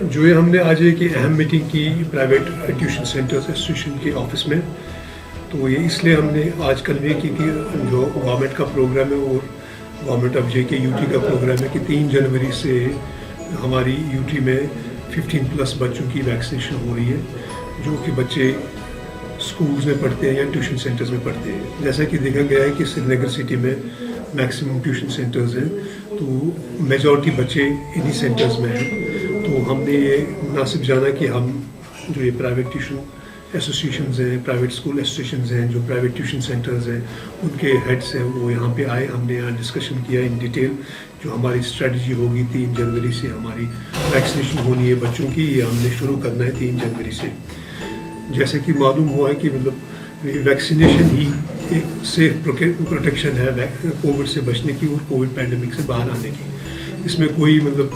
जो ये हमने आज एक अहम मीटिंग की प्राइवेट ट्यूशन सेंटर्स एसोसिएशन के ऑफिस में, तो ये इसलिए हमने आज कन्वे की कि जो गवर्नमेंट का प्रोग्राम है और गवर्नमेंट ऑफ JK UT का प्रोग्राम है कि 3 जनवरी से हमारी UT में 15+ बच्चों की वैक्सीनेशन हो रही है, जो कि बच्चे स्कूल्स में पढ़ते हैं या ट्यूशन सेंटर्स में पढ़ते हैं। जैसा कि देखा गया है कि श्रीनगर सिटी में मैक्सिमम ट्यूशन सेंटर्स हैं, तो मेजॉरिटी बच्चे इन्हीं सेंटर्स में हैं। तो हमने ये मुनासिब जाना कि हम जो ये प्राइवेट ट्यूशन एसोसिएशंस हैं, प्राइवेट स्कूल एसोसिएशंस हैं, जो प्राइवेट ट्यूशन सेंटर्स हैं, उनके हेड्स हैं, वो यहाँ पे आए। हमने यहाँ डिस्कशन किया इन डिटेल जो हमारी स्ट्रेटजी होगी। 3 जनवरी से हमारी वैक्सीनेशन होनी है बच्चों की, ये हमने शुरू करना है 3 जनवरी से। जैसे कि मालूम हुआ है कि मतलब वैक्सीनेशन ही एक सेफ प्रोटेक्शन है कोविड से बचने की और कोविड पैंडेमिक से बाहर आने की। इसमें कोई मतलब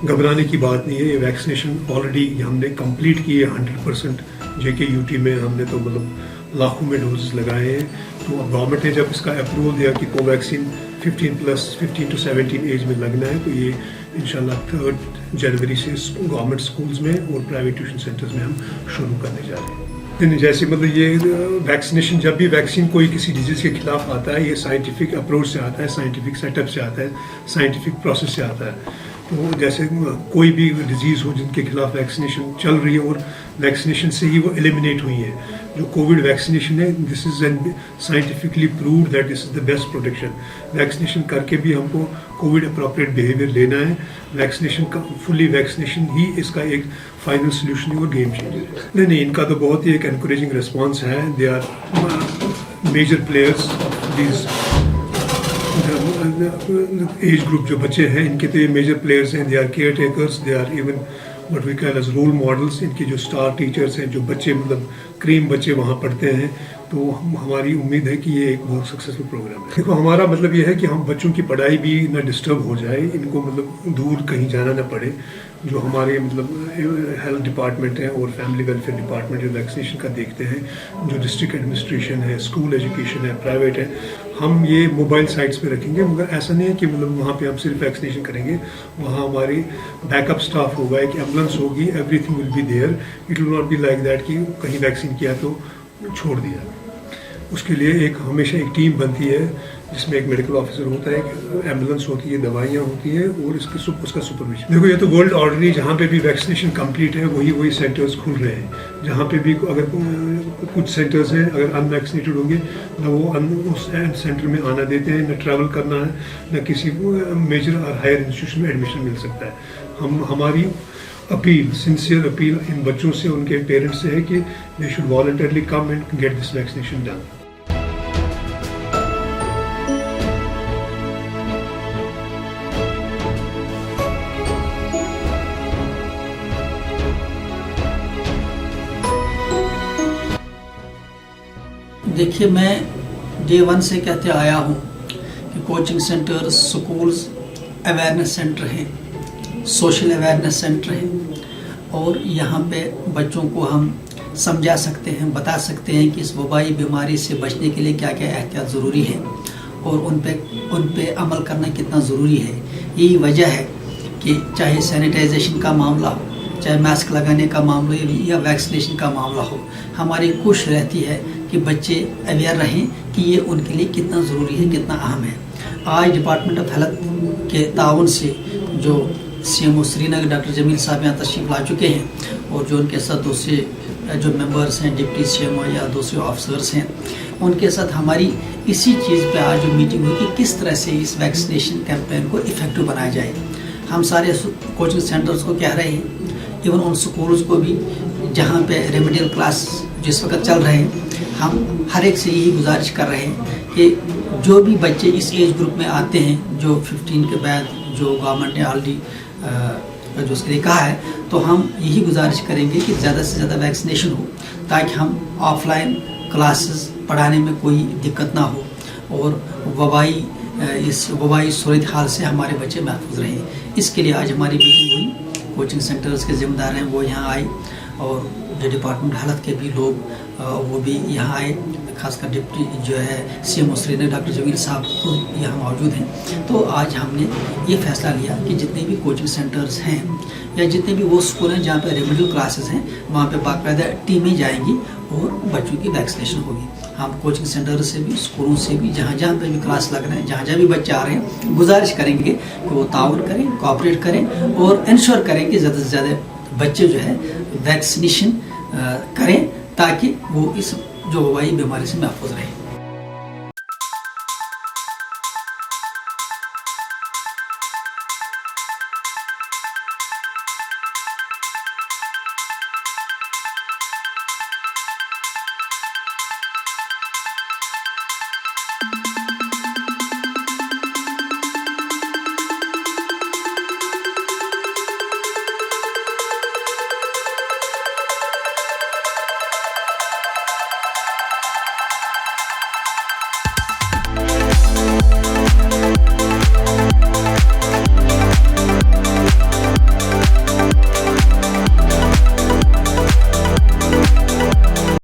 घबराने की बात नहीं है। ये वैक्सीनेशन ऑलरेडी हमने कंप्लीट की है 100%। JK UT में हमने तो मतलब लाखों में डोजेस लगाए हैं। तो अब गवर्नमेंट ने जब इसका अप्रूवल दिया कि कोवैक्सीन 15 to 17 एज में लगना है, तो ये इंशाल्लाह 3 जनवरी से गवर्नमेंट स्कूल्स में और प्राइवेट ट्यूशन सेंटर्स में हम शुरू करने जा रहे हैं। जैसे मतलब ये वैक्सीनेशन, जब भी वैक्सीन कोई किसी डिजीज़ के खिलाफ आता है, ये साइंटिफिक अप्रोच से आता है, साइंटिफिक सेटअप से आता है, साइंटिफिक प्रोसेस से आता है। तो जैसे कोई भी डिजीज़ हो जिनके खिलाफ वैक्सीनेशन चल रही है और वैक्सीनेशन से ही वो एलिमिनेट हुई है, जो कोविड वैक्सीनेशन है, this is an scientifically proved that this is the best protection. Vaccination करके भी हमको कोविड अप्रोप्रिएट बिहेवियर लेना है। वैक्सीनेशन का फुली वैक्सीनेशन ही इसका एक फाइनल सोल्यूशन और गेम चेंजर है। नहीं, इनका तो बहुत ही एक एनकरेजिंग रिस्पॉन्स है। They are major players these age group जो बच्चे हैं, इनके तो ये मेजर प्लेयर्स हैं। They are caretakers, they are even what we call as role models. इनके जो स्टार टीचर्स हैं, जो बच्चे मतलब क्रीम बच्चे वहाँ पढ़ते हैं, तो हमारी उम्मीद है कि ये एक बहुत सक्सेसफुल प्रोग्राम है। देखो, हमारा मतलब ये है कि हम बच्चों की पढ़ाई भी ना डिस्टर्ब हो जाए, इनको मतलब दूर कहीं जाना ना पड़े। जो हमारे मतलब हेल्थ डिपार्टमेंट है और फैमिली वेलफेयर डिपार्टमेंट जो वैक्सीनेशन का देखते हैं, जो डिस्ट्रिक्ट एडमिनिस्ट्रेशन है, स्कूल एजुकेशन है, प्राइवेट है, हम ये मोबाइल साइट्स पे रखेंगे। मगर ऐसा नहीं है कि मतलब वहाँ पे हम सिर्फ वैक्सीनेशन करेंगे, वहाँ हमारी बैकअप स्टाफ होगा, एक एम्बुलेंस होगी, everything will be there. It will not be like that कि कहीं वैक्सीन किया तो छोड़ दिया। उसके लिए एक हमेशा एक टीम बनती है जिसमें एक मेडिकल ऑफिसर होता है, एक एम्बुलेंस होती है, दवाइयाँ होती हैं और उसका सुपरविजन। देखो, ये तो वर्ल्ड ऑर्डर, जहाँ पे भी वैक्सीनेशन कंप्लीट है वही सेंटर्स खुल रहे हैं। जहाँ पे भी अगर कुछ सेंटर्स हैं, अगर अनवैक्सीनेटेड होंगे ना वो उस सेंटर में आना देते हैं, न ट्रैवल करना है, न किसी मेजर और हायर इंस्टीट्यूशन में एडमिशन मिल सकता है। हमारी अपील, सिंसियर अपील इन बच्चों से, उनके पेरेंट्स से है कि they should voluntarily come and get this vaccination done. देखिए, मैं डे 1 से कहते आया हूँ कि coaching centres, schools awareness centre हैं, सोशल अवेयरनेस सेंटर हैं और यहाँ पे बच्चों को हम समझा सकते हैं, बता सकते हैं कि इस वबाई बीमारी से बचने के लिए क्या क्या एहतियात ज़रूरी है और उन पे अमल करना कितना ज़रूरी है। यही वजह है कि चाहे सैनिटाइजेशन का मामला हो, चाहे मास्क लगाने का मामला या वैक्सीनेशन का मामला हो, हमारी कोशिश रहती है कि बच्चे अवेयर रहें कि ये उनके लिए कितना ज़रूरी है, कितना अहम है। आज डिपार्टमेंट ऑफ हेल्थ के ताउन से जो CMO श्रीनगर डॉक्टर जमील साहब यहाँ तशरीफ़ ला चुके हैं और जो उनके साथ दूसरे जो मेंबर्स हैं, डिप्टी CMO या दूसरे ऑफिसर्स हैं, उनके साथ हमारी इसी चीज़ पे आज जो मीटिंग हुई कि किस तरह से इस वैक्सीनेशन कैंपेन को इफ़ेक्टिव बनाया जाए। हम सारे कोचिंग सेंटर्स को कह रहे हैं, इवन उन स्कूल्स को भी जहाँ पे रेमेडियल क्लास जिस वक्त चल रहे हैं, हम हर एक से यही गुजारिश कर रहे हैं कि जो भी बच्चे इस एज ग्रुप में आते हैं, जो 15 के बाद जो गवर्नमेंट ने ऑलरेडी जो उसके लिए कहा है, तो हम यही गुजारिश करेंगे कि ज़्यादा से ज़्यादा वैक्सीनेशन हो ताकि हम ऑफलाइन क्लासेस पढ़ाने में कोई दिक्कत ना हो और इस वबाई सूरत हाल से हमारे बच्चे महफूज रहें। इसके लिए आज हमारी मीटिंग हुई कोचिंग सेंटर्स के जिम्मेदार हैं वो यहाँ आए, और जो डिपार्टमेंट हेल्थ के भी लोग वो भी यहाँ आए, खासकर डिप्टी जो है CMO श्रीनगर डॉक्टर जमील साहब खुद यहाँ मौजूद हैं। तो आज हमने ये फैसला लिया कि जितने भी कोचिंग सेंटर्स हैं या जितने भी वो स्कूल हैं जहाँ पे रेमेडियल क्लासेस हैं, वहाँ पे बाकायदा टीमें जाएंगी और बच्चों की वैक्सीनेशन होगी। हम कोचिंग सेंटर से भी, स्कूलों से भी, जहाँ जहाँ पे भी क्लास लग रहे हैं, जहाँ जहाँ भी बच्चे आ रहे हैं, गुजारिश करेंगे कि वो ताउन करें, कोऑपरेट करें और इंश्योर करें कि ज़्यादा से ज़्यादा बच्चे जो है वैक्सीनेशन करें, ताकि वो इस जो वबाई बीमारी से महफूज रहें।